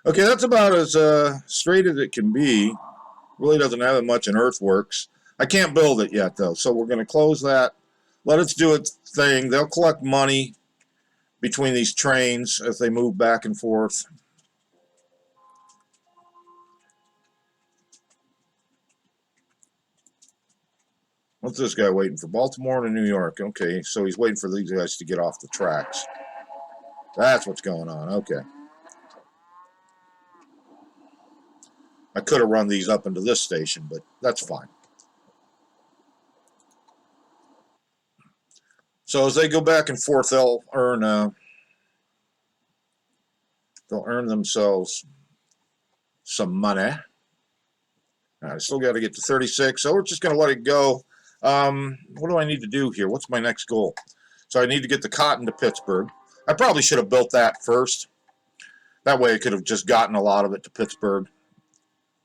Okay, that's about as straight as it can be. Really doesn't have much in earthworks. I can't build it yet, though, so we're going to close that. Let it do its thing. They'll collect money between these trains as they move back and forth. What's this guy waiting for? Baltimore to New York. Okay, so he's waiting for these guys to get off the tracks. That's what's going on. Okay. I could have run these up into this station, but that's fine. So as they go back and forth, they'll earn themselves some money. I still got to get to 36, so we're just going to let it go. What do I need to do here? What's my next goal? So I need to get the cotton to Pittsburgh. I probably should have built that first. That way I could have just gotten a lot of it to Pittsburgh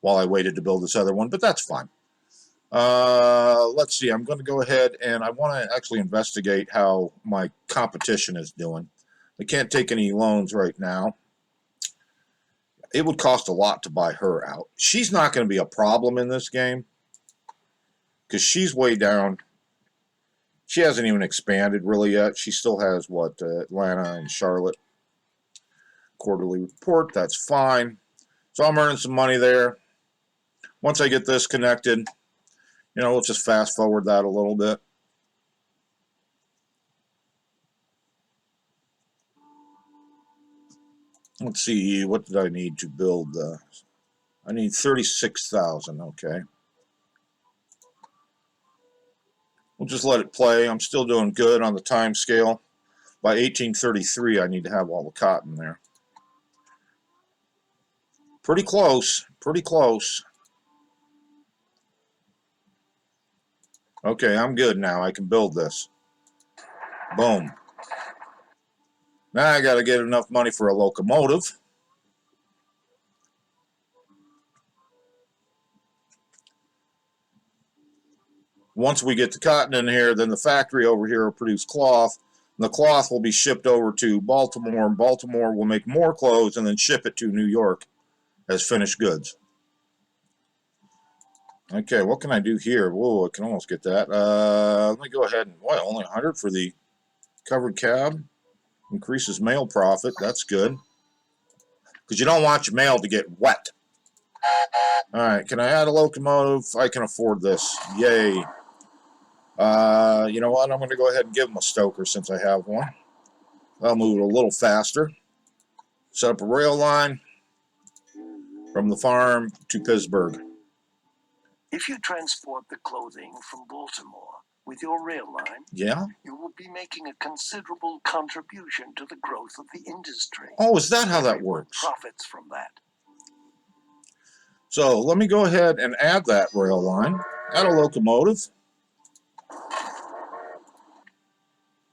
while I waited to build this other one, but that's fine. Let's see. I'm going to go ahead and I want to actually investigate how my competition is doing. I can't take any loans right now. It would cost a lot to buy her out. She's not going to be a problem in this game because she's way down. She hasn't even expanded really yet. She still has, what, Atlanta and Charlotte quarterly report. That's fine. So I'm earning some money there. Once I get this connected, you know, let's just fast forward that a little bit. Let's see, what did I need to build? I need 36,000, okay. We'll just let it play. I'm still doing good on the time scale. By 1833, I need to have all the cotton there. Pretty close, pretty close. Okay, I'm good now. I can build this. Boom. Now I got to get enough money for a locomotive. Once we get the cotton in here, then the factory over here will produce cloth. And the cloth will be shipped over to Baltimore, and Baltimore will make more clothes and then ship it to New York as finished goods. Okay, what can I do here? Whoa, I can almost get that. Let me go ahead and, what, only 100 for the covered cab? Increases mail profit. That's good. Because you don't want your mail to get wet. Alright, can I add a locomotive? I can afford this. Yay. You know what? I'm going to go ahead and give them a stoker since I have one. I'll move it a little faster. Set up a rail line from the farm to Pittsburgh. If you transport the clothing from Baltimore with your rail line, yeah, you will be making a considerable contribution to the growth of the industry. Oh, is that how that works? Profits from that. So let me go ahead and add that rail line. Add a locomotive.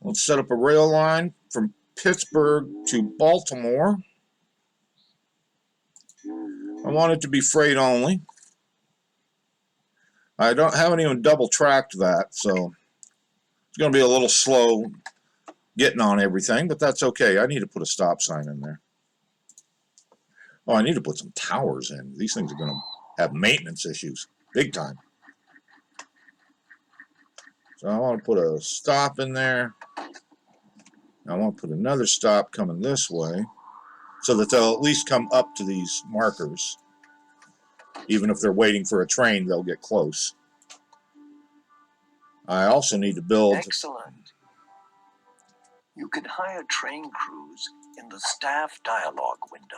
Let's set up a rail line from Pittsburgh to Baltimore. I want it to be freight only. I haven't even double tracked that, so it's going to be a little slow getting on everything, but that's okay. I need to put a stop sign in there. Oh, I need to put some towers in. These things are going to have maintenance issues, big time. So I want to put a stop in there. I want to put another stop coming this way so that they'll at least come up to these markers. Even if they're waiting for a train, they'll get close. I also need to build... Excellent. You can hire train crews in the staff dialogue window.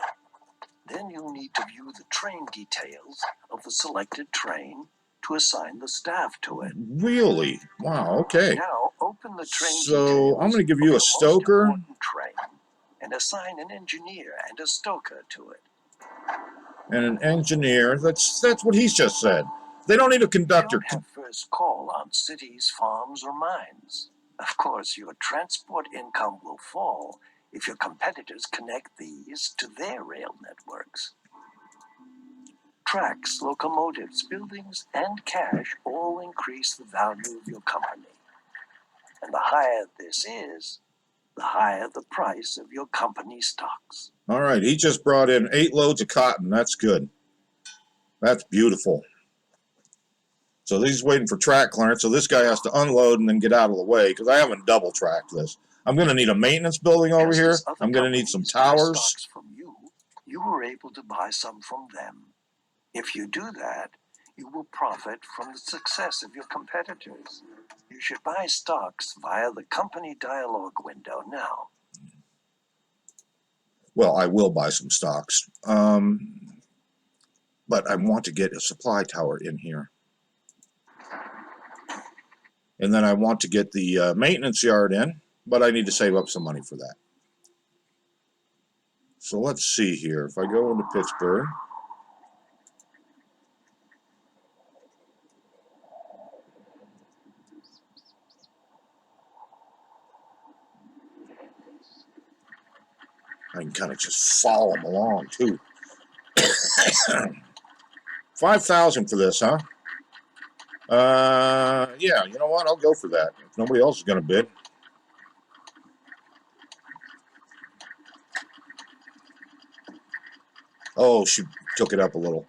Then you'll need to view the train details of the selected train to assign the staff to it. Really? Wow, okay. Now open the train so I'm going to give you a stoker. Train and assign an engineer and a stoker to it. And an engineer, that's what he's just said. They don't need a conductor. You don't have first call on cities, farms, or mines. Of course, your transport income will fall if your competitors connect these to their rail networks. Tracks, locomotives, buildings, and cash all increase the value of your company. And the higher this is, the higher the price of your company stocks. All right, he just brought in 8 loads of cotton. That's good. That's beautiful. So he's waiting for track clearance, so this guy has to unload and then get out of the way, because I haven't double tracked this. I'm going to need a maintenance building over Just here. as other I'm going to need some companies buy towers. stocks from you, you were able to buy some from them. If you do that, you will profit from the success of your competitors. You should buy stocks via the company dialogue window now. Well, I will buy some stocks. But I want to get a supply tower in here. And then I want to get the maintenance yard in, but I need to save up some money for that. So let's see here. If I go into Pittsburgh, I can kind of just follow them along too. 5,000 for this, huh? Yeah, you know what? I'll go for that. If nobody else is going to bid. Oh, she took it up a little.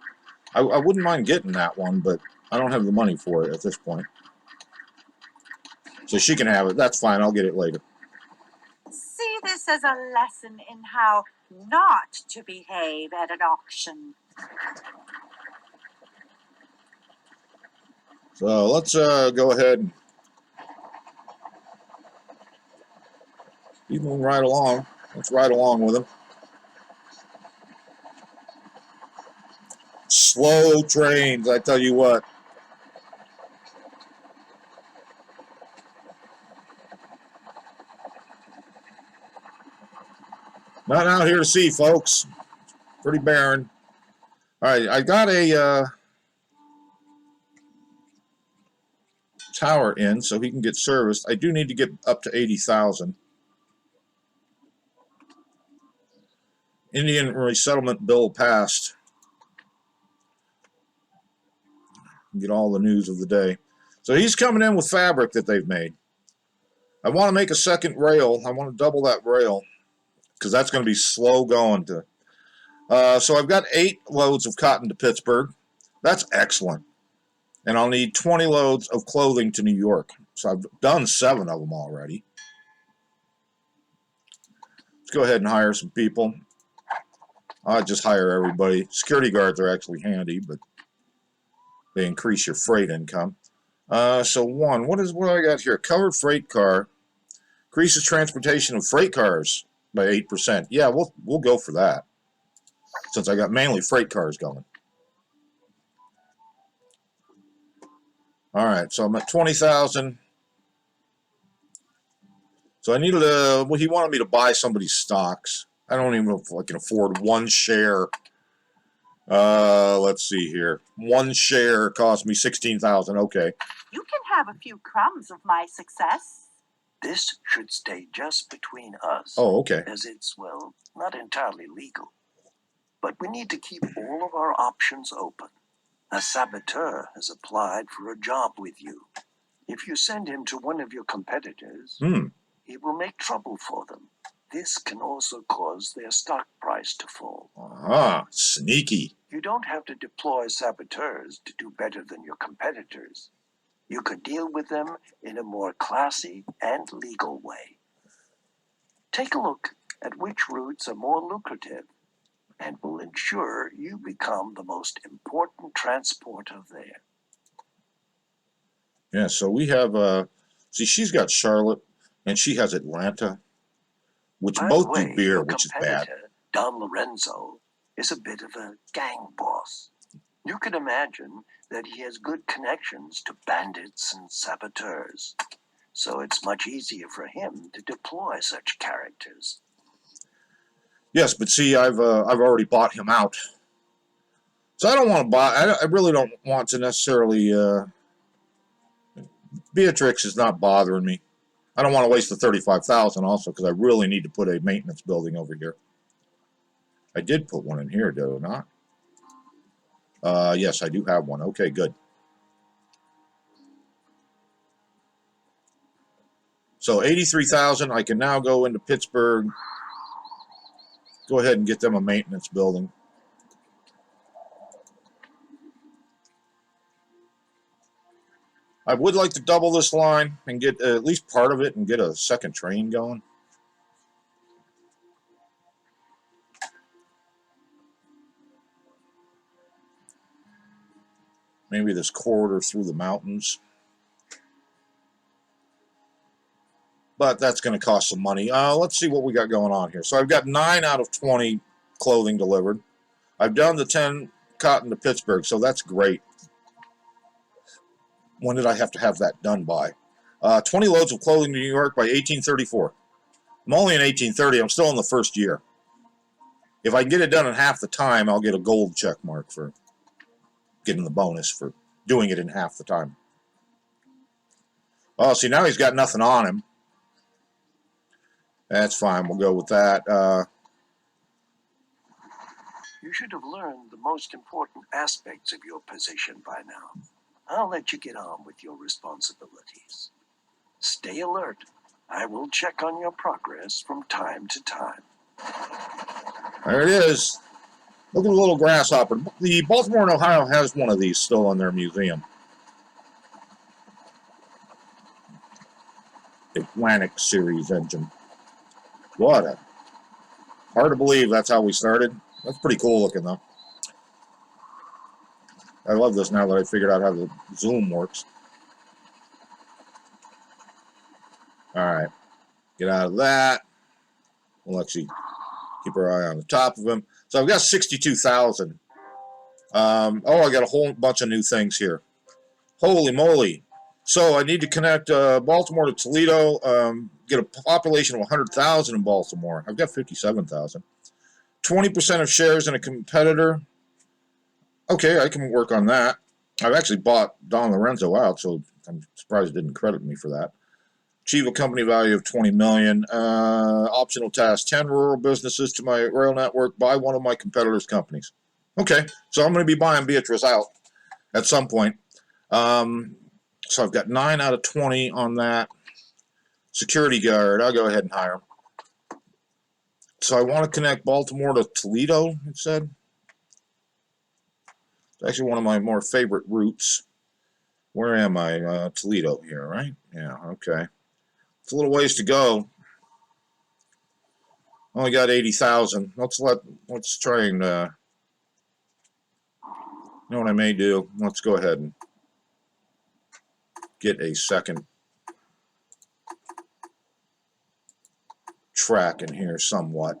I wouldn't mind getting that one, but I don't have the money for it at this point. So she can have it. That's fine. I'll get it later. See this as a lesson in how not to behave at an auction. So let's go ahead and keep moving right along. Let's ride along with him. Slow trains, I tell you what. Not out here to see, folks. Pretty barren. All right, I got a tower in so he can get serviced. I do need to get up to 80,000. Indian resettlement bill passed. Get all the news of the day. So he's coming in with fabric that they've made. I want to make a second rail. I want to double that rail because that's going to be slow going to. So I've got 8 loads of cotton to Pittsburgh. That's excellent. And I'll need 20 loads of clothing to New York. So I've done 7 of them already. Let's go ahead and hire some people. I'll just hire everybody. Security guards are actually handy, but they increase your freight income. So what do I got here? Covered freight car increases transportation of freight cars by 8%. Yeah, we'll go for that, since I got mainly freight cars going. All right, so I'm at 20,000. So I needed well, he wanted me to buy somebody's stocks. I don't even know if I can afford 1 share. Let's see here. 1 share cost me 16,000. Okay. You can have a few crumbs of my success. This should stay just between us. Oh, okay. As it's, well, not entirely legal. But we need to keep all of our options open. A saboteur has applied for a job with you. If you send him to one of your competitors, he will make trouble for them. This can also cause their stock price to fall. Sneaky. You don't have to deploy saboteurs to do better than your competitors. You could deal with them in a more classy and legal way. Take a look at which routes are more lucrative and will ensure you become the most important transporter there. Yeah, so we have, see, she's got Charlotte, and she has Atlanta, which By both the way, do beer, your which is bad. competitor, Don Lorenzo, is a bit of a gang boss. You can imagine that he has good connections to bandits and saboteurs, so it's much easier for him to deploy such characters. Yes, but see, I've already bought him out, so I don't want to buy. I really don't want to necessarily. Beatrix is not bothering me. I don't want to waste the 35,000 also, because I really need to put a maintenance building over here. I did put one in here, did I not? Yes, I do have one. Okay, good. So 83,000. I can now go into Pittsburgh. Go ahead and get them a maintenance building. I would like to double this line and get at least part of it and get a second train going. Maybe this corridor through the mountains. But that's going to cost some money. Let's see what we got going on here. So I've got 9 out of 20 clothing delivered. I've done the 10 cotton to Pittsburgh, so that's great. When did I have to have that done by? 20 loads of clothing to New York by 1834. I'm only in 1830. I'm still in the first year. If I can get it done in half the time, I'll get a gold check mark for getting the bonus for doing it in half the time. Oh, see, now he's got nothing on him. That's fine. We'll go with that. You should have learned the most important aspects of your position by now. I'll let you get on with your responsibilities. Stay alert. I will check on your progress from time to time. There it is. Look at the little grasshopper. The Baltimore and Ohio has one of these still in their museum. Atlantic series engine. What a... Hard to believe that's how we started. That's pretty cool looking, though. I love this now that I figured out how the zoom works. Alright. Get out of that. We'll actually keep our eye on the top of him. So I've got 62,000. Oh, I got a whole bunch of new things here. Holy moly. So I need to connect Baltimore to Toledo, get a population of 100,000 in Baltimore. I've got 57,000. 20% of shares in a competitor. Okay, I can work on that. I've actually bought Don Lorenzo out, so I'm surprised it didn't credit me for that. Achieve a company value of $20 million. Optional task, 10 rural businesses to my rail network. Buy one of my competitors' companies. Okay, so I'm going to be buying Beatrice out at some point. So I've got 9 out of 20 on that. Security guard, I'll go ahead and hire him. So I want to connect Baltimore to Toledo, it said. It's actually one of my more favorite routes. Where am I? Toledo here, right? Yeah, okay. It's a little ways to go. Only got 80,000. Let's try and you know what I may do? Let's go ahead and get a second track in here somewhat.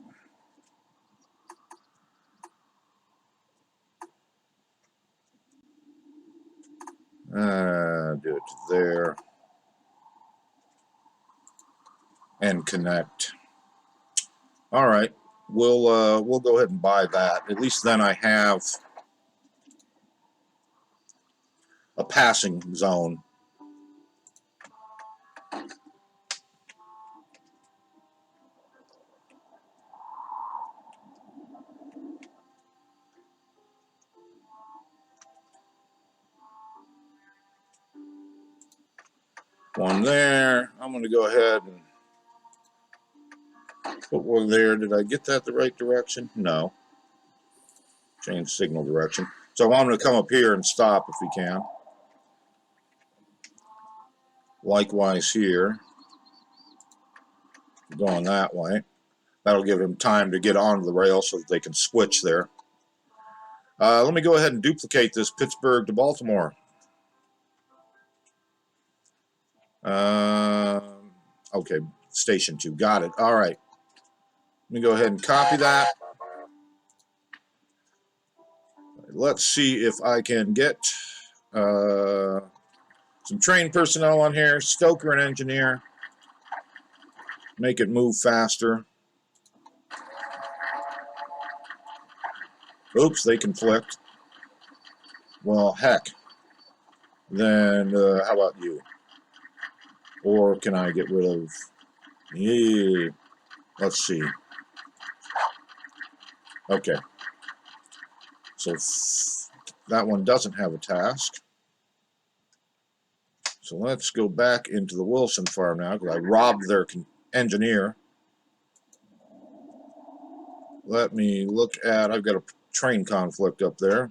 Do it to there and connect. All right, we'll go ahead and buy that. At least then I have a passing zone. One there. I'm going to go ahead and put one there. Did I get that the right direction? No. Change signal direction. So I want him to come up here and stop if he can. Likewise here. Going that way. That'll give him time to get onto the rail so that they can switch there. Let me go ahead and duplicate this Pittsburgh to Baltimore. Okay, station 2. Got it. All right. Let me go ahead and copy that. Let's see if I can get some trained personnel on here. Stoker and engineer. Make it move faster. Oops, they conflict. Well, heck. Then how about you? Or can I get rid of... Yeah. Let's see. Okay. So that one doesn't have a task. So let's go back into the Wilson farm now, because I robbed their engineer. Let me look at, I've got a train conflict up there.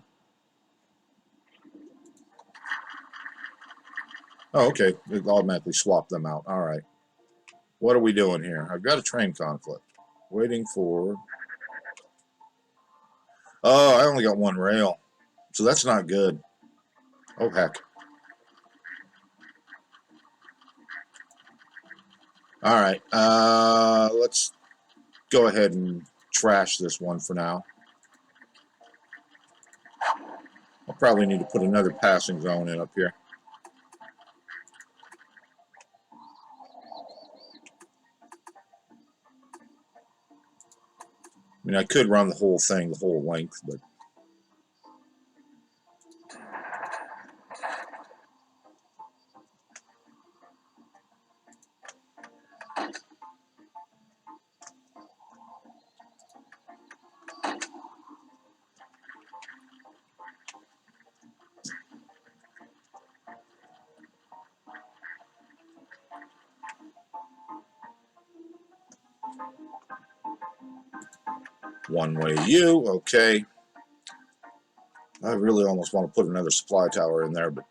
Oh, okay. It automatically swapped them out. All right. What are we doing here? I've got a train conflict. Waiting for... Oh, I only got one rail. So that's not good. Oh, heck. All right. Let's go ahead and trash this one for now. I'll probably need to put another passing zone in up here. I mean, I could run the whole thing, the whole length, but... One-way U, okay. I really almost want to put another supply tower in there, but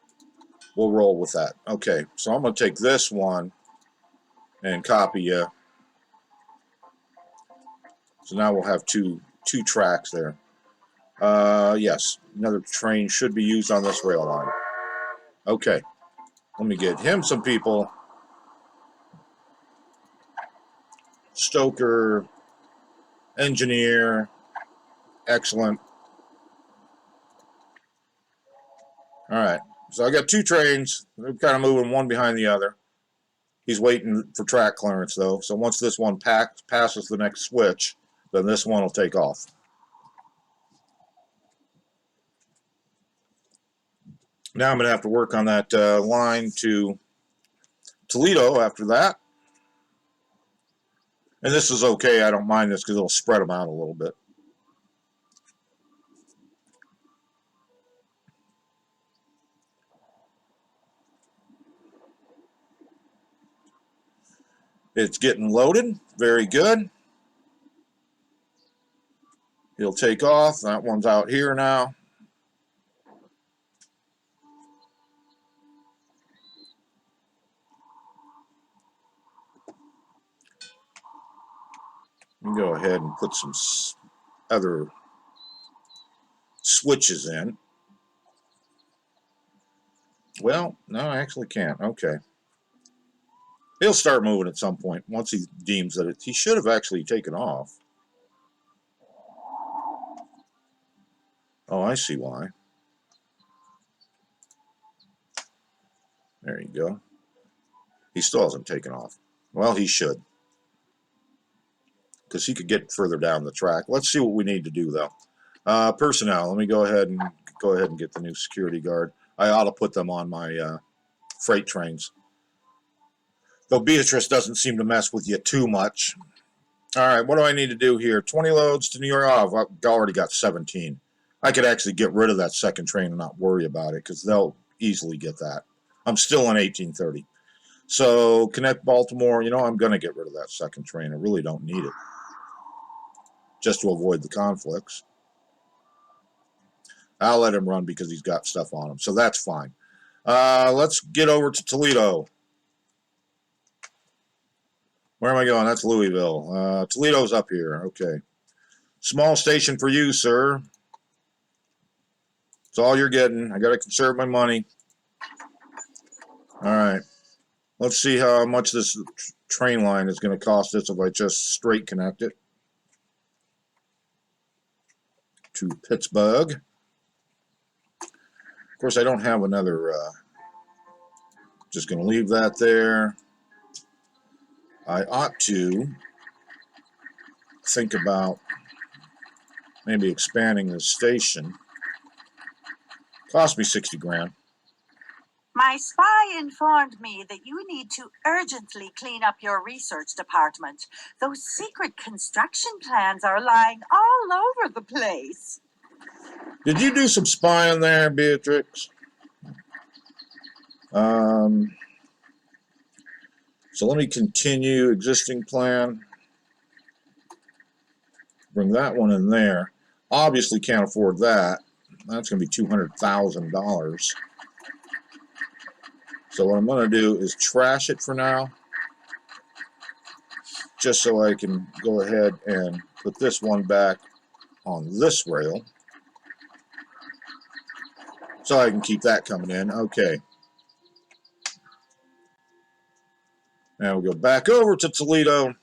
we'll roll with that. Okay, so I'm going to take this one and copy you. So now we'll have two tracks there. Yes, another train should be used on this rail line. Okay, let me get him some people. Stoker, engineer, excellent. All right, so I got two trains. They're kind of moving one behind the other. He's waiting for track clearance, though. So once this one passes the next switch, then this one will take off. Now I'm going to have to work on that line to Toledo after that. And this is okay. I don't mind this because it'll spread them out a little bit. It's getting loaded. Very good. He'll take off. That one's out here now. Let me go ahead and put some other switches in. Well, no, I actually can't. Okay. He'll start moving at some point once he deems that he should have actually taken off. Oh, I see why. There you go. He still hasn't taken off. Well, he should, because he could get further down the track. Let's see what we need to do, though. Personnel. Let me go ahead and get the new security guard. I ought to put them on my freight trains. Though Beatrice doesn't seem to mess with you too much. All right, what do I need to do here? 20 loads to New York. Oh, I've already got 17. I could actually get rid of that second train and not worry about it, because they'll easily get that. I'm still in 1830. So, connect Baltimore. You know, I'm going to get rid of that second train. I really don't need it, just to avoid the conflicts. I'll let him run because he's got stuff on him, so that's fine. Let's get over to Toledo. Where am I going? That's Louisville. Toledo's up here. Okay. Small station for you, sir. It's all you're getting. I got to conserve my money. All right. Let's see how much this train line is going to cost us if I just straight connect it to Pittsburgh. Of course, I don't have another. Just going to leave that there. I ought to think about maybe expanding this station. Cost me 60 grand. My spy informed me that you need to urgently clean up your research department. Those secret construction plans are lying all over the place. Did you do some spying there, Beatrix? So let me continue existing plan. Bring that one in there. Obviously can't afford that. That's going to be $200,000. So what I'm going to do is trash it for now, just so I can go ahead and put this one back on this rail, so I can keep that coming in. Okay. Now we'll go back over to Toledo.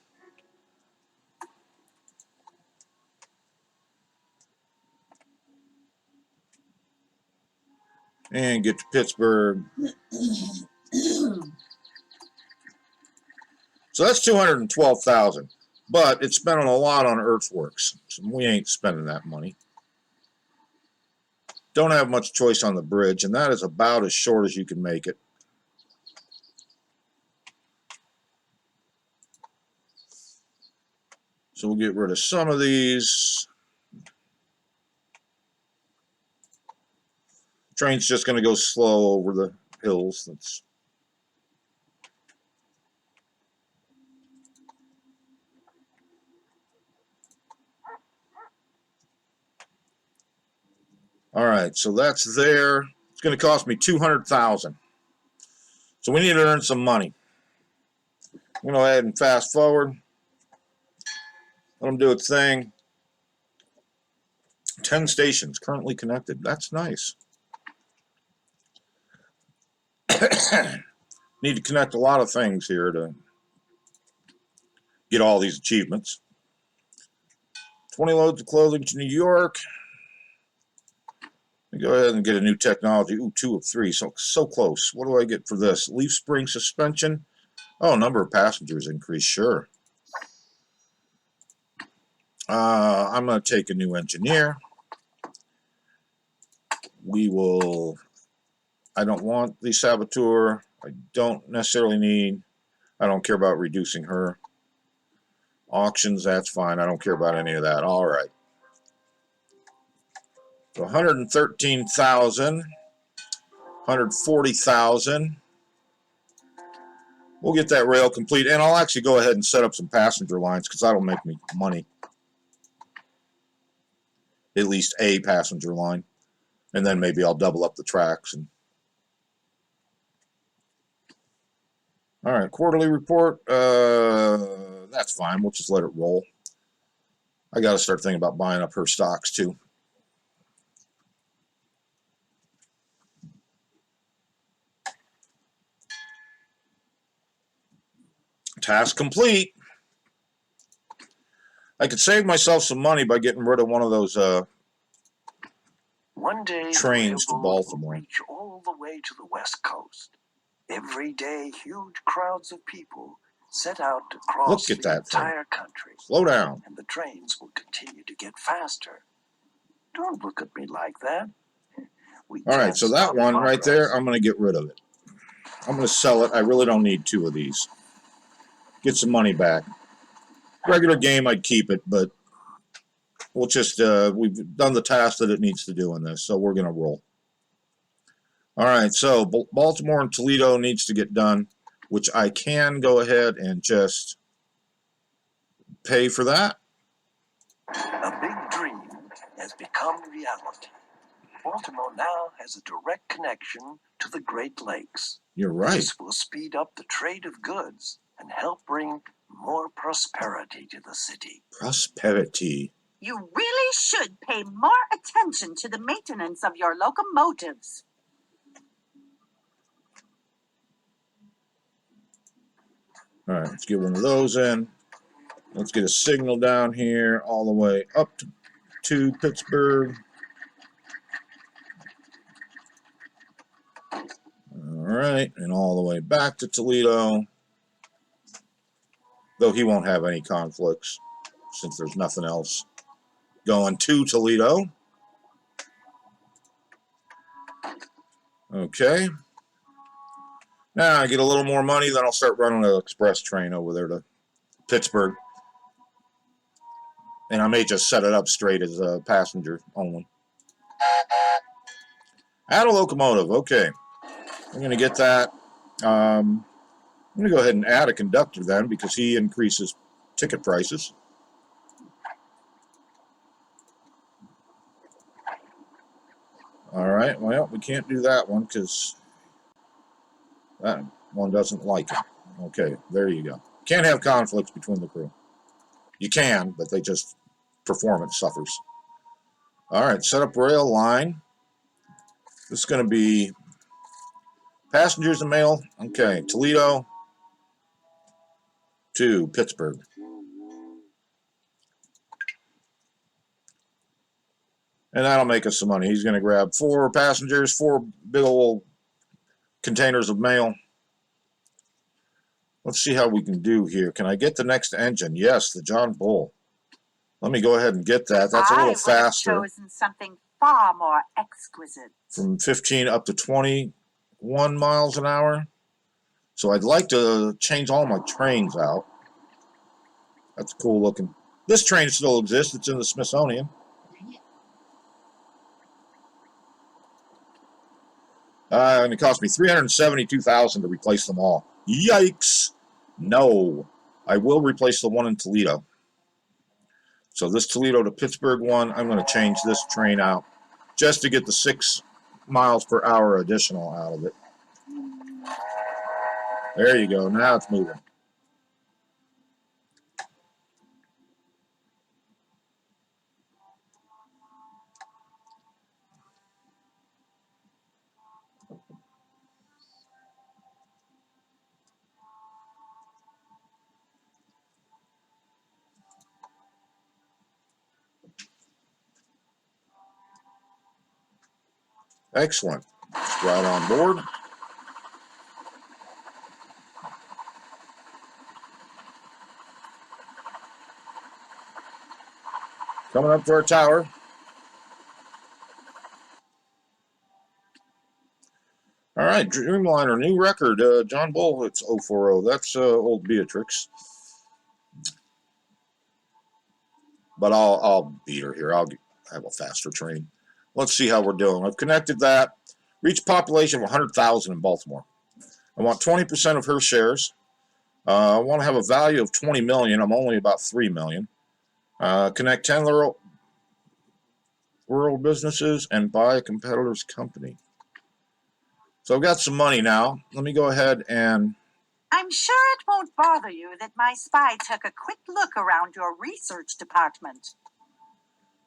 And get to Pittsburgh. So that's $212,000. But it's spending a lot on earthworks. So we ain't spending that money. Don't have much choice on the bridge, and that is about as short as you can make it. So we'll get rid of some of these. Train's just going to go slow over the hills. That's all right. So that's there. It's going to cost me $200,000. So we need to earn some money. I'm going to go ahead and fast forward. Let them do its thing. 10 stations currently connected. That's nice. Need to connect a lot of things here to get all these achievements. 20 loads of clothing to New York. Go ahead and get a new technology. Ooh, 2 of 3. So close. What do I get for this? Leaf spring suspension. Oh, number of passengers increased. Sure. I'm going to take a new engineer. We will... I don't want the saboteur. I don't necessarily need... I don't care about reducing her. Auctions, that's fine. I don't care about any of that. All right. So 113,000. 140,000. We'll get that rail complete, and I'll actually go ahead and set up some passenger lines because that'll make me money. At least a passenger line, and then maybe I'll double up the tracks. And all right, quarterly report. That's fine. We'll just let it roll. I got to start thinking about buying up her stocks too. Task complete. I could save myself some money by getting rid of one of those One day, trains to the railroad Baltimore. will reach all the way to the West Coast. Every day, huge crowds of people set out to cross Look at the that thing. entire country. Slow down. And the trains will continue to get faster. Don't look at me like that. All right, so that one right there, I'm going to get rid of it. I'm going to sell it. I really don't need 2 of these. Get some money back. Regular game, I'd keep it, but we'll just, we've done the task that it needs to do in this, so we're going to roll. All right, so Baltimore and Toledo needs to get done, which I can go ahead and just pay for that. A big dream has become reality. Baltimore now has a direct connection to the Great Lakes. You're right. This will speed up the trade of goods and help bring more prosperity to the city. Prosperity. You really should pay more attention to the maintenance of your locomotives. All right, let's get one of those in. Let's get a signal down here all the way up to Pittsburgh. All right, and all the way back to Toledo. Though he won't have any conflicts since there's nothing else going to Toledo. Okay. Now I get a little more money, then I'll start running an express train over there to Pittsburgh. And I may just set it up straight as a passenger only. Add a locomotive, okay. I'm going to get that. I'm going to go ahead and add a conductor then, because he increases ticket prices. All right, well, we can't do that one because that one doesn't like it. Okay, there you go. Can't have conflicts between the crew. You can, but they just, performance suffers. All right, set up rail line. This is going to be passengers and mail. Okay, Toledo to Pittsburgh. And that'll make us some money. He's going to grab 4 passengers, 4 big old containers of mail. Let's see how we can do here. Can I get the next engine? Yes, the John Bull. Let me go ahead and get that. That's a little faster. I would have chosen something far more exquisite. From 15 up to 21 miles an hour. So I'd like to change all my trains out. That's cool looking. This train still exists. It's in the Smithsonian. And it cost me $372,000 to replace them all. Yikes! No, I will replace the one in Toledo. So this Toledo to Pittsburgh one, I'm going to change this train out just to get the 6 miles per hour additional out of it. There you go. Now it's moving. Excellent. Right on board. Coming up to our tower. All right, Dreamliner, new record. John Bull, it's 040. That's old Beatrix. But I'll beat her here. I'll have a faster train. Let's see how we're doing. I've connected that. Reach population of 100,000 in Baltimore. I want 20% of her shares. I want to have a value of 20 million. I'm only about 3 million. Connect 10 rural businesses and buy a competitor's company. So I've got some money now. Let me go ahead and... I'm sure it won't bother you that my spy took a quick look around your research department.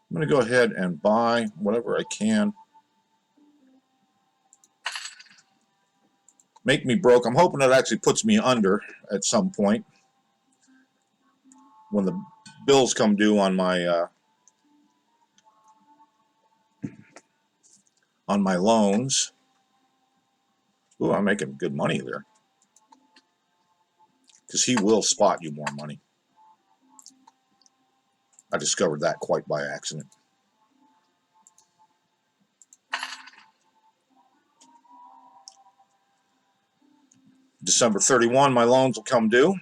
I'm going to go ahead and buy whatever I can. Make me broke. I'm hoping it actually puts me under at some point when the bills come due on my loans. Ooh, I'm making good money there. Because he will spot you more money. I discovered that quite by accident. December 31, my loans will come due.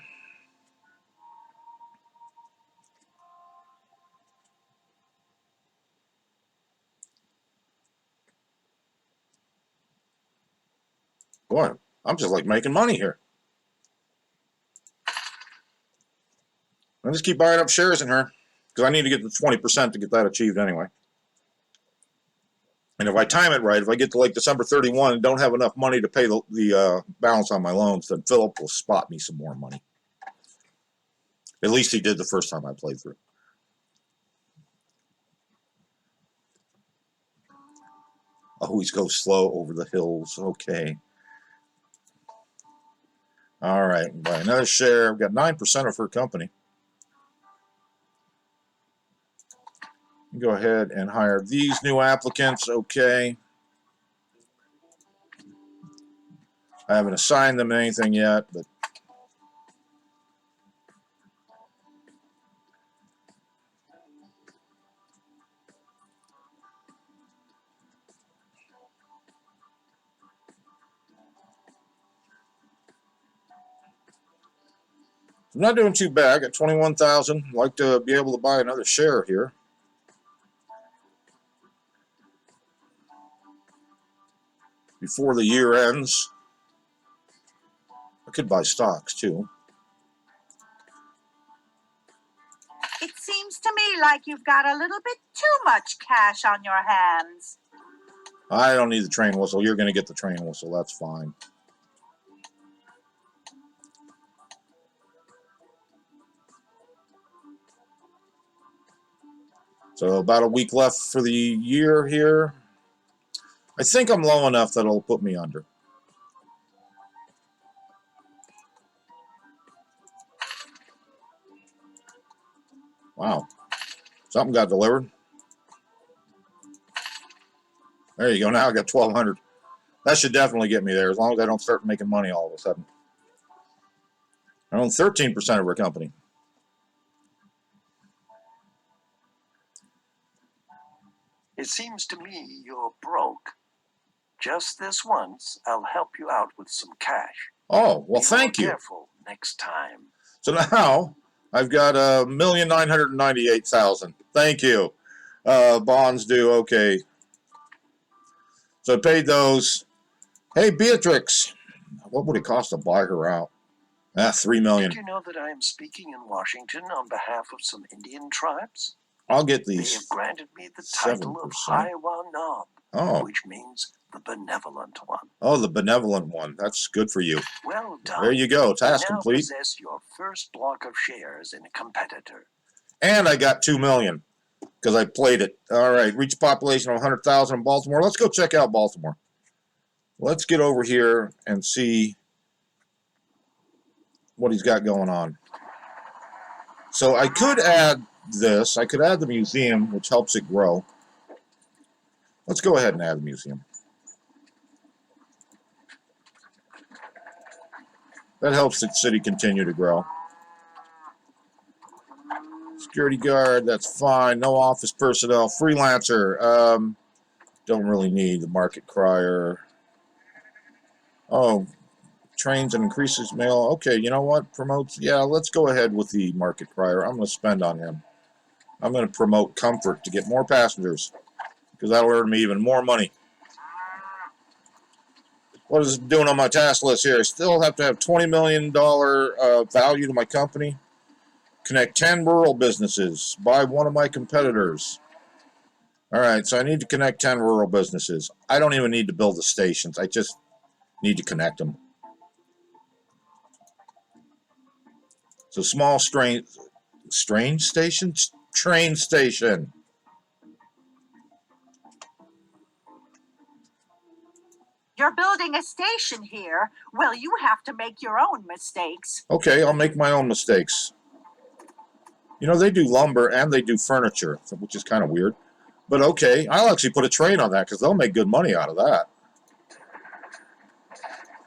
Boy, I'm just like making money here. I just keep buying up shares in her because I need to get the 20% to get that achieved anyway. And if I time it right, if I get to like December 31 and don't have enough money to pay the balance on my loans, then Philip will spot me some more money. At least he did the first time I played through. Always go slow over the hills. Okay. All right. Buy another share. I've got 9% of her company. Go ahead and hire these new applicants. Okay. I haven't assigned them anything yet, but I'm not doing too bad. I got 21,000. I'd like to be able to buy another share here. Before the year ends. could buy stocks too. It seems to me like you've got a little bit too much cash on your hands. I don't need the train whistle. You're going to get the train whistle. That's fine. So about a week left for the year here. I think I'm low enough that it'll put me under. Wow. Something got delivered. There you go. Now I got 1,200. That should definitely get me there, as long as I don't start making money all of a sudden. I own 13% of her company. It seems to me you're broke. Just this once, I'll help you out with some cash. Oh, well, thank Be you. more careful next time. So now I've got 1,998,000. Thank you. Bonds due. Okay. So I paid those. Hey, Beatrix, what would it cost to buy her out? $3 million. Did you know that I am speaking in Washington on behalf of some Indian tribes? I'll get They these. have granted me the title of 7%. Hiwa Nob, Oh. which means the benevolent one. Oh, the benevolent one. That's good for you. Well done. There you go. Task you now complete. Possess your first block of shares in a competitor. And I got 2 million because I played it. All right. Reach a population of 100,000 in Baltimore. Let's go check out Baltimore. Let's get over here and see what he's got going on. So I could add this. I could add the museum, which helps it grow. Let's go ahead and add the museum. That helps the city continue to grow. Security guard, that's fine. No office personnel. Freelancer. Don't really need the market crier. Oh, trains and increases mail. Okay, you know what? Promotes. Yeah, let's go ahead with the market crier. I'm going to spend on him. I'm going to promote comfort to get more passengers, because that'll earn me even more money. What is it doing on my task list here? I still have to have $20 million value to my company. Connect 10 rural businesses. Buy one of my competitors. All right, so I need to connect 10 rural businesses. I don't even need to build the stations. I just need to connect them. So small strange station? Train station. You're building a station here. Well, you have to make your own mistakes. Okay, I'll make my own mistakes. You know, they do lumber and they do furniture, which is kind of weird. But okay, I'll actually put a train on that because they'll make good money out of that.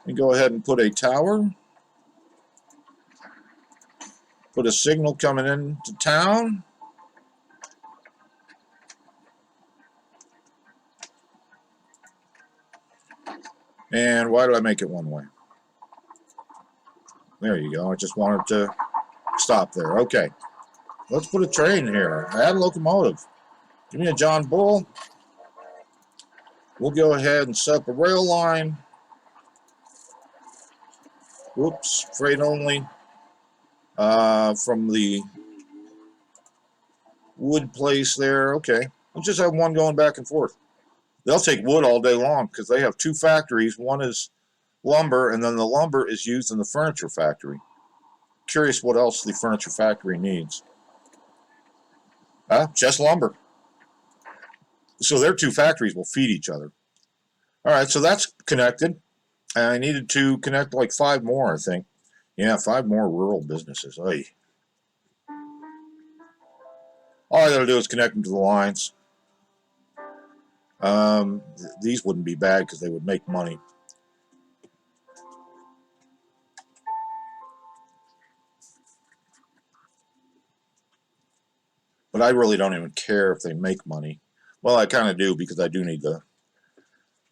And go ahead and put a tower. Put a signal coming into town. And why did I make it one way? There you go. I just wanted to stop there. Okay. Let's put a train here. Add a locomotive. Give me a John Bull. We'll go ahead and set up a rail line. Whoops. Freight only. From the wood place there. Okay. We'll just have one going back and forth. They'll take wood all day long because they have two factories. One is lumber, and then the lumber is used in the furniture factory. Curious what else the furniture factory needs. Just lumber. So their two factories will feed each other. All right, so that's connected. I needed to connect like 5 more, I think. Yeah, 5 more rural businesses. Oy. All I got to do is connect them to the lines. These wouldn't be bad because they would make money. But I really don't even care if they make money. Well, I kind of do because I do need the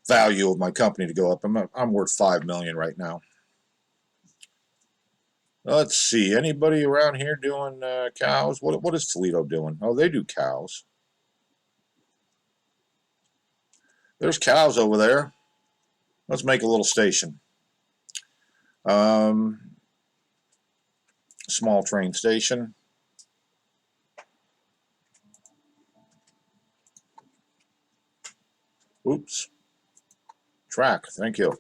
value of my company to go up. I'm worth $5 million right now. Let's see. Anybody around here doing cows? What is Toledo doing? Oh, they do cows. There's cows over there. Let's make a little station. Small train station. Oops. Track, thank you.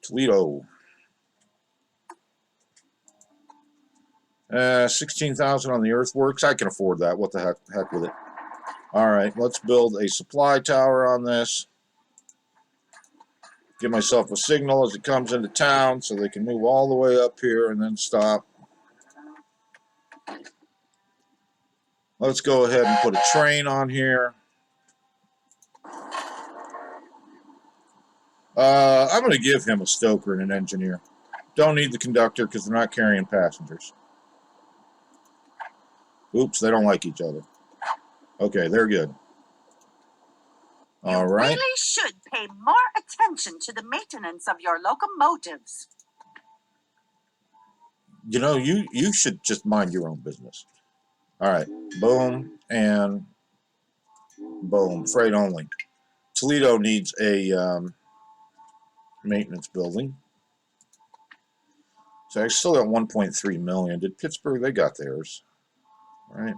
Toledo. 16,000 on the earthworks. I can afford that. What the heck with it. All right, let's build a supply tower on this. Give myself a signal as it comes into town so they can move all the way up here and then stop. Let's go ahead and put a train on here. I'm going to give him a stoker and an engineer. Don't need the conductor because they're not carrying passengers. Oops, they don't like each other. Okay, they're good. All right. You really should pay more attention to the maintenance of your locomotives. You know, you should just mind your own business. All right, boom and boom. Freight only. Toledo needs a maintenance building. So I still got 1.3 million. Did Pittsburgh? They got theirs, right?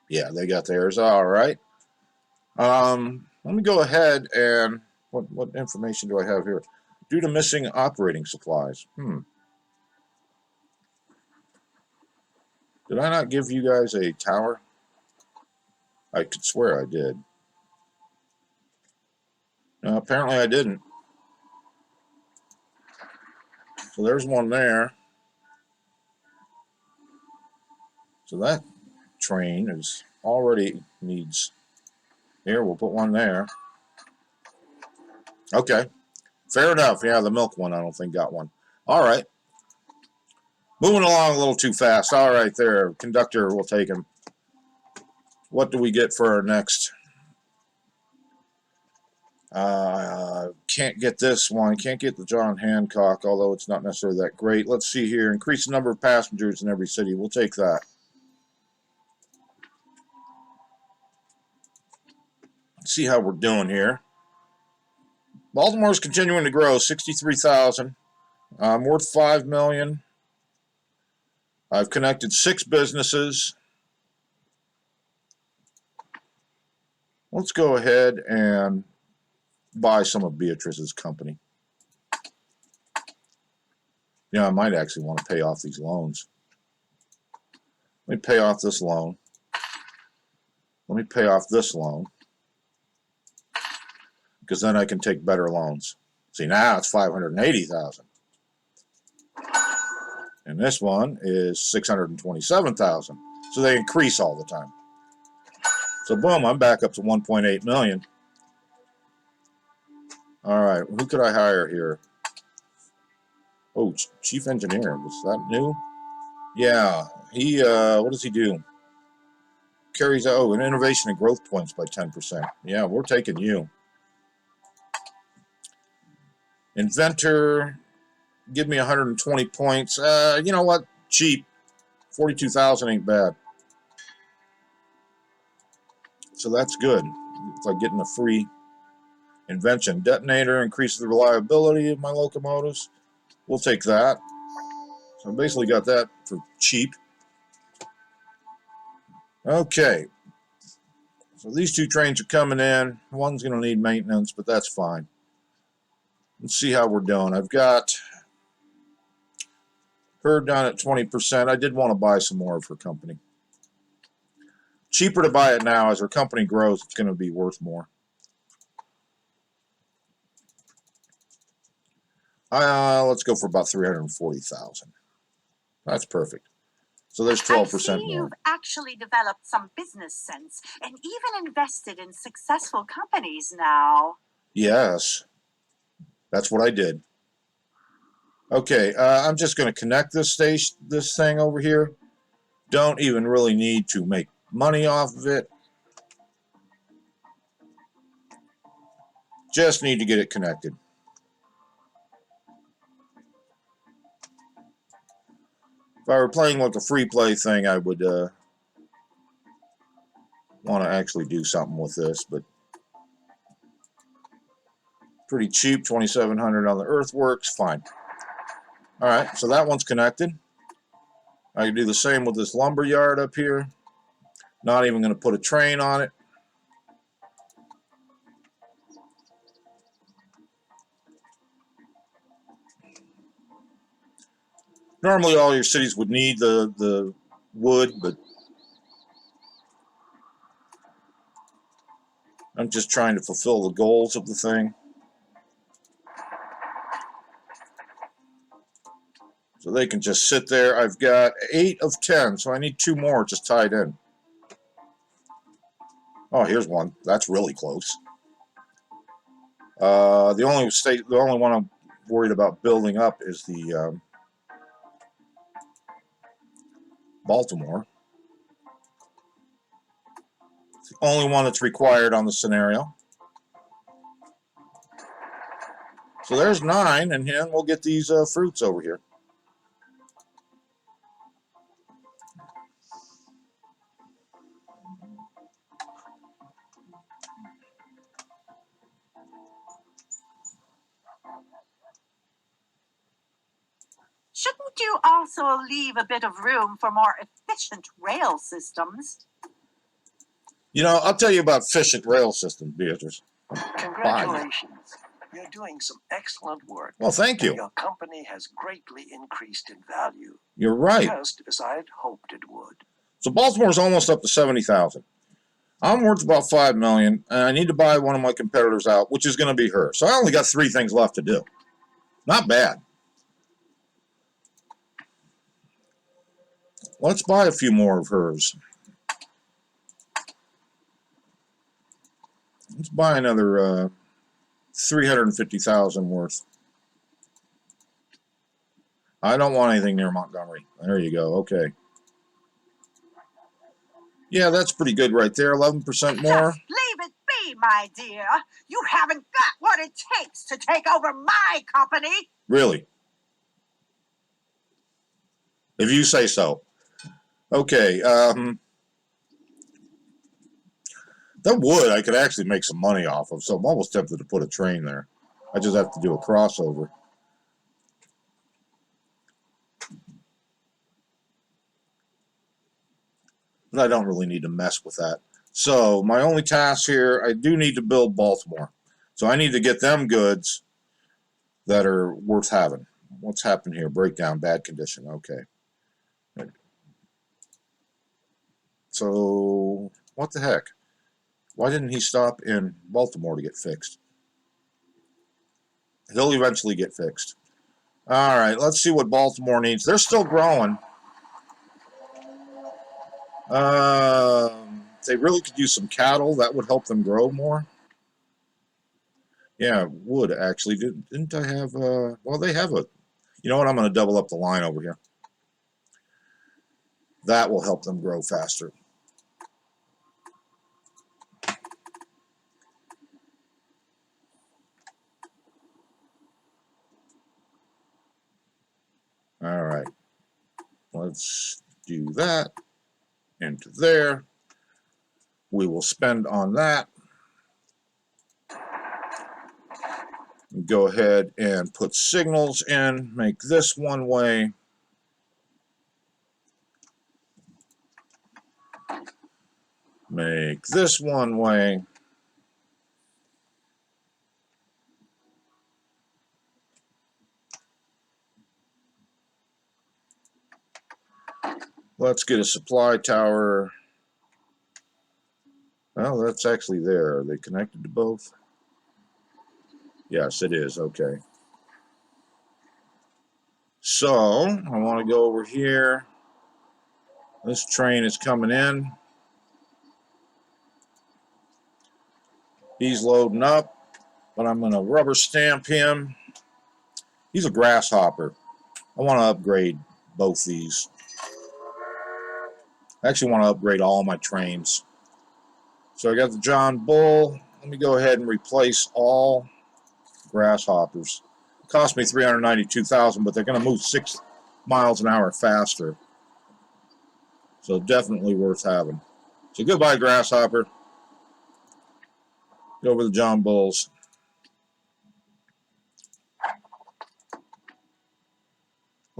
Yeah, they got theirs. All right. Let me go ahead and what information do I have here? Due to missing operating supplies. Did I not give you guys a tower? I could swear I did. No, apparently I didn't. So there's one there. So that train is already needs. Here, we'll put one there. Okay. Fair enough. Yeah, the milk one I don't think got one. All right. Moving along a little too fast. All right, there. Conductor, we'll take him. What do we get for our next? Can't get this one. Can't get the John Hancock, although it's not necessarily that great. Let's see here. Increase the number of passengers in every city. We'll take that. Let's see how we're doing here. Baltimore's continuing to grow. 63,000. I'm worth 5 million. I've connected 6 businesses. Let's go ahead and buy some of Beatrice's company. Yeah, I might actually want to pay off these loans. Let me pay off this loan. Let me pay off this loan. Because then I can take better loans. See, now it's 580,000. And this one is 627,000. So they increase all the time. So boom, I'm back up to 1.8 million. All right, who could I hire here? Oh, chief engineer. Was that new? Yeah, he, what does he do? Carries out, an innovation and growth points by 10%. Yeah, we're taking you. Inventor, give me 120 points. You know what? Cheap. 42,000 ain't bad. So that's good. It's like getting a free invention. Detonator, increases the reliability of my locomotives. We'll take that. So I basically got that for cheap. Okay. So these 2 trains are coming in. One's going to need maintenance, but that's fine. Let's see how we're doing. I've got her down at 20%. I did want to buy some more of her company. Cheaper to buy it now. As her company grows, it's going to be worth more. Let's go for about 340,000. That's perfect. So there's 12% I see more. you've actually developed some business sense and even invested in successful companies now. Yes, that's what I did. Okay, I'm just going to connect this thing over here. Don't even really need to make money off of it. Just need to get it connected. If I were playing like a free play thing, I would want to actually do something with this, but Pretty cheap, 2,700 on the earthworks. Fine. All right, so that one's connected. I can do the same with this lumber yard up here. Not even going to put a train on it. Normally all your cities would need the wood, but I'm just trying to fulfill the goals of the thing. So they can just sit there. I've got 8 of 10, so I need 2 more just tied in. Oh, here's one. That's really close. The only one I'm worried about building up is the Baltimore. It's the only one that's required on the scenario. So there's 9, and then we'll get these fruits over here. Shouldn't you also leave a bit of room for more efficient rail systems? You know, I'll tell you about efficient rail system, Beatrice. Congratulations. You're doing some excellent work. Well, thank you. Your company has greatly increased in value. You're right. Just as I had hoped it would. So Baltimore's almost up to 70,000. I'm worth about 5 million, and I need to buy one of my competitors out, which is going to be her. So I only got 3 things left to do. Not bad. Let's buy a few more of hers. Let's buy another 350,000 worth. I don't want anything near Montgomery. There you go. Okay. Yeah, that's pretty good right there. 11% more. Just leave it be, my dear. You haven't got what it takes to take over my company. Really? If you say so. Okay. The wood I could actually make some money off of, so I'm almost tempted to put a train there. I just have to do a crossover. But I don't really need to mess with that. So my only task here, I do need to build Baltimore. So I need to get them goods that are worth having. What's happened here? Breakdown, bad condition. Okay. So what the heck? Why didn't he stop in Baltimore to get fixed? He'll eventually get fixed. All right, let's see what Baltimore needs. They're still growing. They really could use some cattle. That would help them grow more. Yeah, wood, actually. Didn't I have... well, they have a... You know what? I'm going to double up the line over here. That will help them grow faster. All right. Let's do that. Into there. We will spend on that. Go ahead and put signals in. Make this one way. Make this one way. Let's get a supply tower. Well, that's actually there. Are they connected to both? Yes, it is. Okay. So, I want to go over here. This train is coming in. He's loading up, but I'm going to rubber stamp him. He's a grasshopper. I want to upgrade both these. I actually want to upgrade all my trains. So I got the John Bull. Let me go ahead and replace all grasshoppers. It cost me $392,000, but they're going to move 6 miles an hour faster. So definitely worth having. So goodbye, grasshopper. Go over the John Bulls.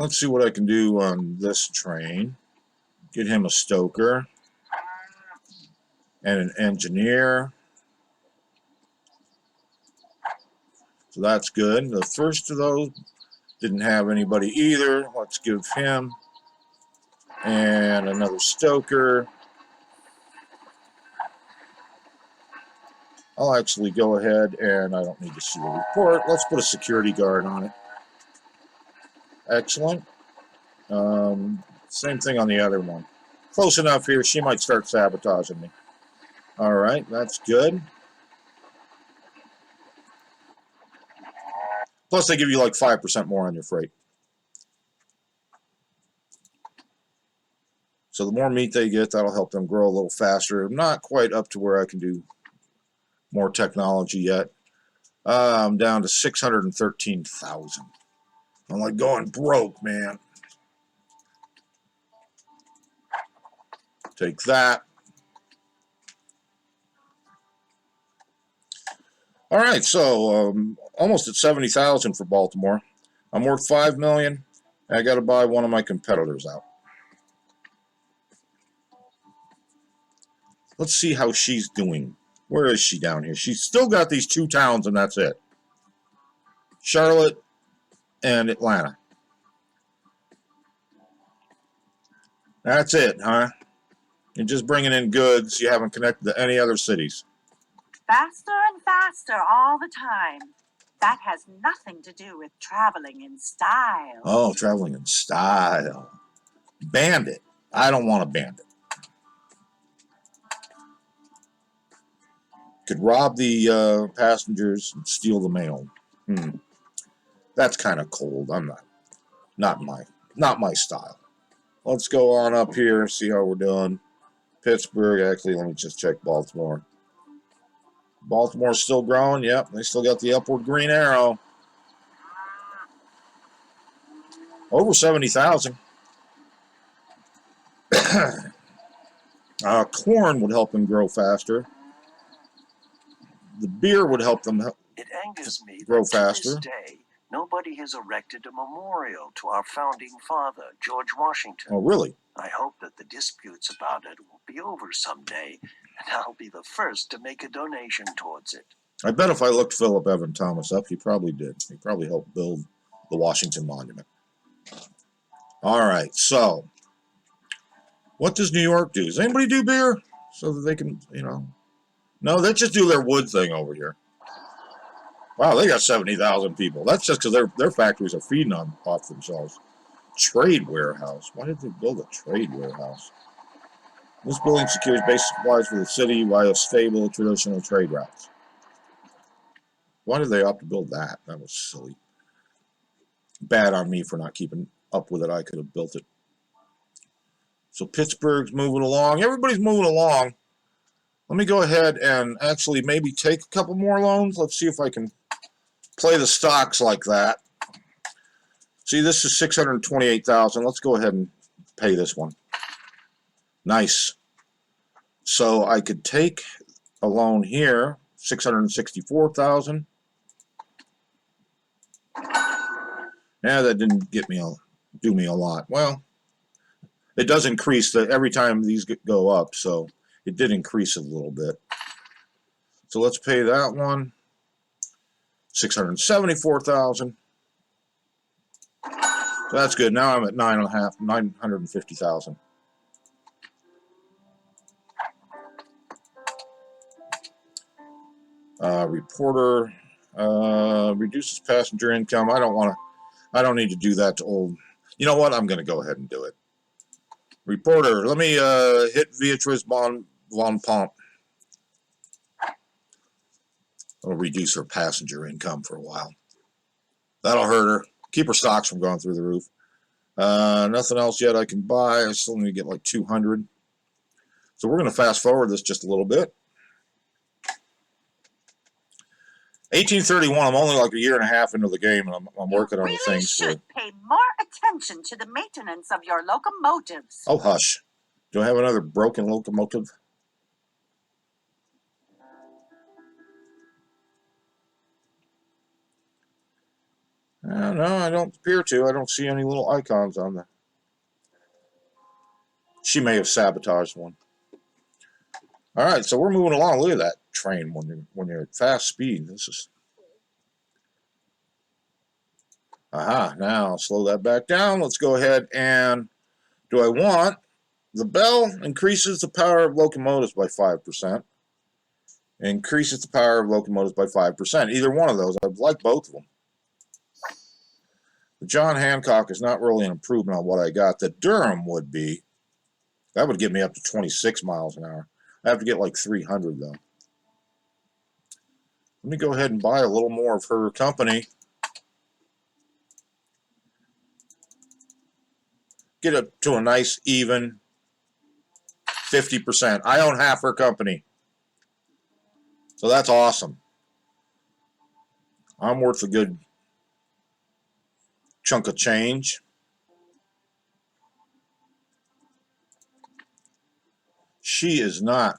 Let's see what I can do on this train. Get him a stoker and an engineer. So that's good. The first of those didn't have anybody either. Let's give him and another stoker. I'll actually go ahead and I don't need to see a report. Let's put a security guard on it. Excellent. Same thing on the other one. Close enough here. She might start sabotaging me. All right, that's good. Plus, they give you like 5% more on your freight. So the more meat they get, that'll help them grow a little faster. I'm not quite up to where I can do more technology yet. I'm down to 613,000. I'm like going broke, man. Take that. All right, so almost at 70,000 for Baltimore. I'm worth 5 million. I got to buy one of my competitors out. Let's see how she's doing. Where is she down here? She's still got these 2 towns, and that's it. Charlotte and Atlanta. That's it, huh? You're just bringing in goods. You haven't connected to any other cities. Faster and faster all the time. That has nothing to do with traveling in style. Oh, traveling in style. Bandit. I don't want a bandit. Could rob the passengers and steal the mail. That's kind of cold. I'm not my style. Let's go on up here, see how we're doing. Pittsburgh, actually, let me just check Baltimore. Baltimore's still growing. Yep, they still got the upward green arrow. Over 70,000. Corn would help them grow faster. The beer would help them It angers me grow that faster. to this day, nobody has erected a memorial to our founding father, George Washington. Oh, really? I hope that the disputes about it will be over someday, and I'll be the first to make a donation towards it. I bet if I looked Philip Evan Thomas up, he probably did. He probably helped build the Washington Monument. All right, so what does New York do? Does anybody do beer so that they can, No, they just do their wood thing over here. Wow, they got 70,000 people. That's just because their factories are feeding off themselves. Trade warehouse. Why did they build a trade warehouse? This building secures basic supplies for the city via stable, traditional trade routes. Why did they opt to build that? That was silly. Bad on me for not keeping up with it. I could have built it. So Pittsburgh's moving along. Everybody's moving along. Let me go ahead and actually maybe take a couple more loans. Let's see if I can play the stocks like that. See, this is 628,000. Let's go ahead and pay this one. Nice. So I could take a loan here, 664,000. Yeah, that didn't do me a lot. Well, it does increase every time these go up, so it did increase a little bit. So let's pay that one. 674,000. So that's good. Now I'm at 950,000. Reporter reduces passenger income. I don't need to do that to old. You know what? I'm going to go ahead and do it. Reporter, let me hit Beatrice von Pomp. It'll reduce her passenger income for a while. That'll hurt her. Keep her stocks from going through the roof. Nothing else yet I can buy. I still need to get like 200. So we're going to fast forward this just a little bit. 1831. I'm only like a year and a half into the game, and I'm working on the things. You should pay more attention to the maintenance of your locomotives. Oh, hush. Do I have another broken locomotive? No, I don't appear to. I don't see any little icons on there. She may have sabotaged one. All right, so we're moving along. Look at that train when you're at fast speed. This is... Aha, now slow that back down. Let's go ahead and... Do I want... The bell increases the power of locomotives by 5%. Increases the power of locomotives by 5%. Either one of those. I'd like both of them. The John Hancock is not really an improvement on what I got. The Durham would be. That would get me up to 26 miles an hour. I have to get like 300 though. Let me go ahead and buy a little more of her company. Get it to a nice even 50%. I own half her company. So that's awesome. I'm worth a good chunk of change. She is not.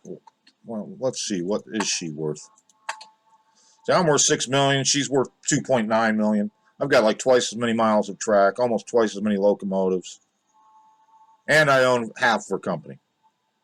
Well, let's see. What is she worth? So I'm worth $6 million. She's worth $2.9 million. I've got like twice as many miles of track, almost twice as many locomotives, and I own half of her company.